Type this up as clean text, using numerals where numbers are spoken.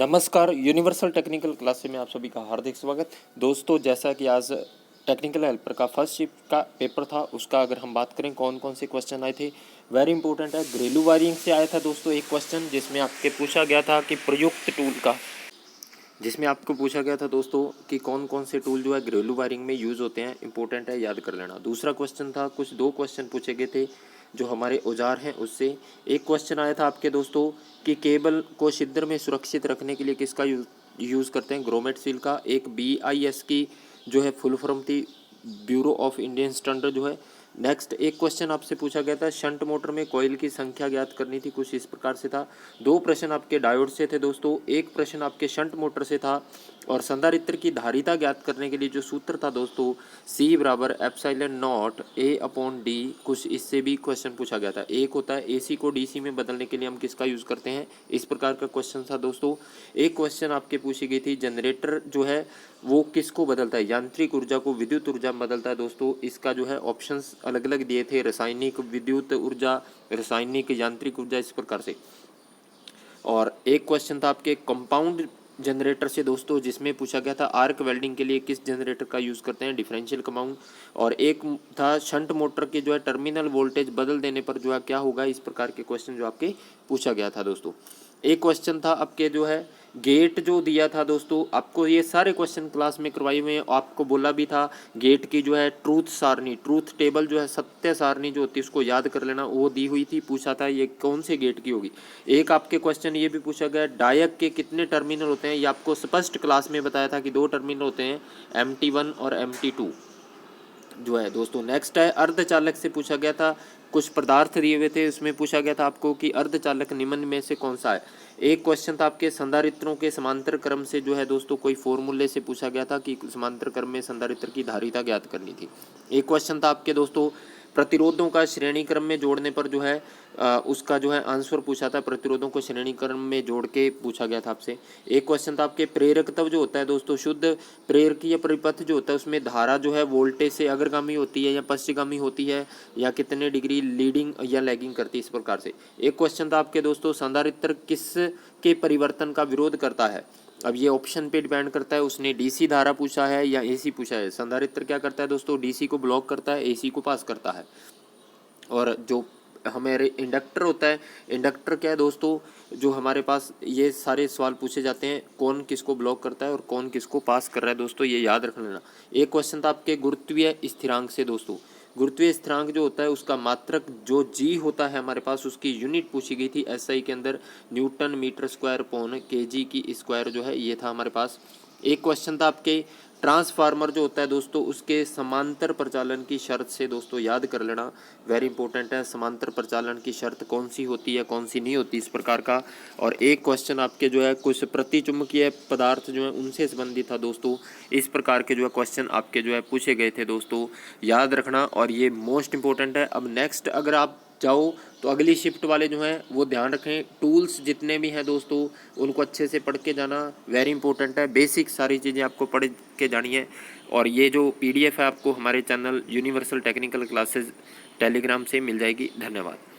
नमस्कार, universal technical class में आप सभी का हार्दिक स्वागत। दोस्तों, जैसा कि आज टेक्निकल हेल्पर का फर्स्ट शिफ्ट का पेपर था, उसका अगर हम बात करें कौन कौन से क्वेश्चन आए थे, वेरी इंपॉर्टेंट है। घरेलू वायरिंग से आया था दोस्तों एक क्वेश्चन, जिसमें आपके पूछा गया था कि प्रयुक्त टूल का, जिसमें आपको पूछा गया था दोस्तों कि कौन कौन से टूल जो है घरेलू वायरिंग में यूज़ होते हैं, इंपॉर्टेंट है, याद कर लेना। दूसरा क्वेश्चन था, कुछ दो क्वेश्चन पूछे गए थे जो हमारे औजार हैं उससे। एक क्वेश्चन आया था आपके दोस्तों कि केबल को छिद्र में सुरक्षित रखने के लिए किसका यूज़ करते हैं, ग्रोमेट सील का। एक BIS की जो है फुल फॉर्म थी, ब्यूरो ऑफ इंडियन स्टैंडर्ड जो है। नेक्स्ट एक क्वेश्चन आपसे पूछा गया था, शंट मोटर में कॉइल की संख्या ज्ञात करनी थी, कुछ इस प्रकार से था। दो प्रश्न आपके डायोड से थे दोस्तों, एक प्रश्न आपके शंट मोटर से था। और संधारित्र की धारिता ज्ञात करने के लिए जो सूत्र था दोस्तों, C बराबर एप्सिलॉन नॉट A/D, कुछ इससे भी क्वेश्चन पूछा गया था। एक होता है AC को DC में बदलने के लिए हम किसका यूज़ करते हैं, इस प्रकार का क्वेश्चन था दोस्तों। एक क्वेश्चन आपके पूछी गई थी, जनरेटर जो है वो किसको बदलता है, यांत्रिक ऊर्जा को विद्युत ऊर्जा में बदलता है दोस्तों। इसका जो है ऑप्शंस अलग अलग दिए थे, रासायनिक विद्युत ऊर्जा, रासायनिक यांत्रिक ऊर्जा, इस प्रकार से। और एक क्वेश्चन था आपके कंपाउंड जनरेटर से दोस्तों, जिसमें पूछा गया था आर्क वेल्डिंग के लिए किस जनरेटर का यूज़ करते हैं, डिफरेंशियल कंपाउंड। और एक था शंट मोटर के जो है टर्मिनल वोल्टेज बदल देने पर जो है क्या होगा, इस प्रकार के क्वेश्चन जो आपके पूछा गया था दोस्तों। एक क्वेश्चन था आपके जो है गेट जो दिया था दोस्तों, आपको ये सारे क्वेश्चन क्लास में करवाए हुए हैं। आपको बोला भी था गेट की जो है ट्रूथ सारणी, ट्रूथ टेबल जो है सत्य सारणी जो होती है उसको याद कर लेना, वो दी हुई थी। पूछा था ये कौन से गेट की होगी। एक आपके क्वेश्चन ये भी पूछा गया, डायक के कितने टर्मिनल होते हैं, ये आपको स्पष्ट क्लास में बताया था कि 2 टर्मिनल होते हैं, MT1 और MT2 जो है दोस्तों। नेक्स्ट है अर्धचालक से पूछा गया था, कुछ पदार्थ दिए हुए थे, उसमें पूछा गया था आपको कि अर्धचालक निम्न में से कौन सा है। एक क्वेश्चन था आपके संधारित्रों के समांतर क्रम से जो है दोस्तों कोई फॉर्मूले से पूछा गया था कि समांतर क्रम में संधारित्र की धारिता ज्ञात करनी थी। एक क्वेश्चन था आपके दोस्तों प्रतिरोधों का श्रेणी क्रम में जोड़ने पर जो है उसका जो है आंसर पूछा था, प्रतिरोधों को श्रेणी क्रम में जोड़ के पूछा गया था आपसे। एक क्वेश्चन था आपके प्रेरकत्व जो होता है दोस्तों, शुद्ध प्रेरकीय परिपथ जो होता है उसमें धारा जो है वोल्टेज से अग्रगामी होती है या पश्चिमगामी होती है, या कितने डिग्री लीडिंग या लैगिंग करती है, इस प्रकार से। एक क्वेश्चन था आपके दोस्तों संधारित्र किस के परिवर्तन का विरोध करता है। अब ये ऑप्शन पे डिपेंड करता है, उसने DC धारा पूछा है या AC पूछा है। संधारित्र क्या करता है दोस्तों, DC को ब्लॉक करता है, AC को पास करता है। और जो हमारे इंडक्टर होता है, इंडक्टर क्या है दोस्तों, जो हमारे पास ये सारे सवाल पूछे जाते हैं, कौन किसको ब्लॉक करता है और कौन किसको पास कर रहा है दोस्तों, ये याद रख लेना। एक क्वेश्चन था आपके गुरुत्वीय स्थिरांक से दोस्तों, गुरुत्वीय स्थिरांक जो होता है उसका मात्रक जो G होता है हमारे पास, उसकी यूनिट पूछी गई थी SI के अंदर, न्यूटन मीटर स्क्वायर पौन kg की स्क्वायर जो है, ये था हमारे पास। एक क्वेश्चन था आपके ट्रांसफार्मर जो होता है दोस्तों उसके समांतर प्रचालन की शर्त से दोस्तों, याद कर लेना, वेरी इंपॉर्टेंट है। समांतर प्रचालन की शर्त कौन सी होती है, कौन सी नहीं होती, इस प्रकार का। और एक क्वेश्चन आपके जो है कुछ प्रतिचुंबकीय पदार्थ जो है उनसे संबंधित था दोस्तों, इस प्रकार के जो है क्वेश्चन आपके जो है पूछे गए थे दोस्तों, याद रखना। और ये मोस्ट इंपॉर्टेंट है। अब नेक्स्ट अगर आप जाओ तो अगली शिफ्ट वाले जो हैं वो ध्यान रखें, टूल्स जितने भी हैं दोस्तों उनको अच्छे से पढ़ के जाना, वेरी इंपॉर्टेंट है। बेसिक सारी चीज़ें आपको पढ़ के जानी है। और ये जो PDF है आपको हमारे channel universal technical classes Telegram से मिल जाएगी। धन्यवाद।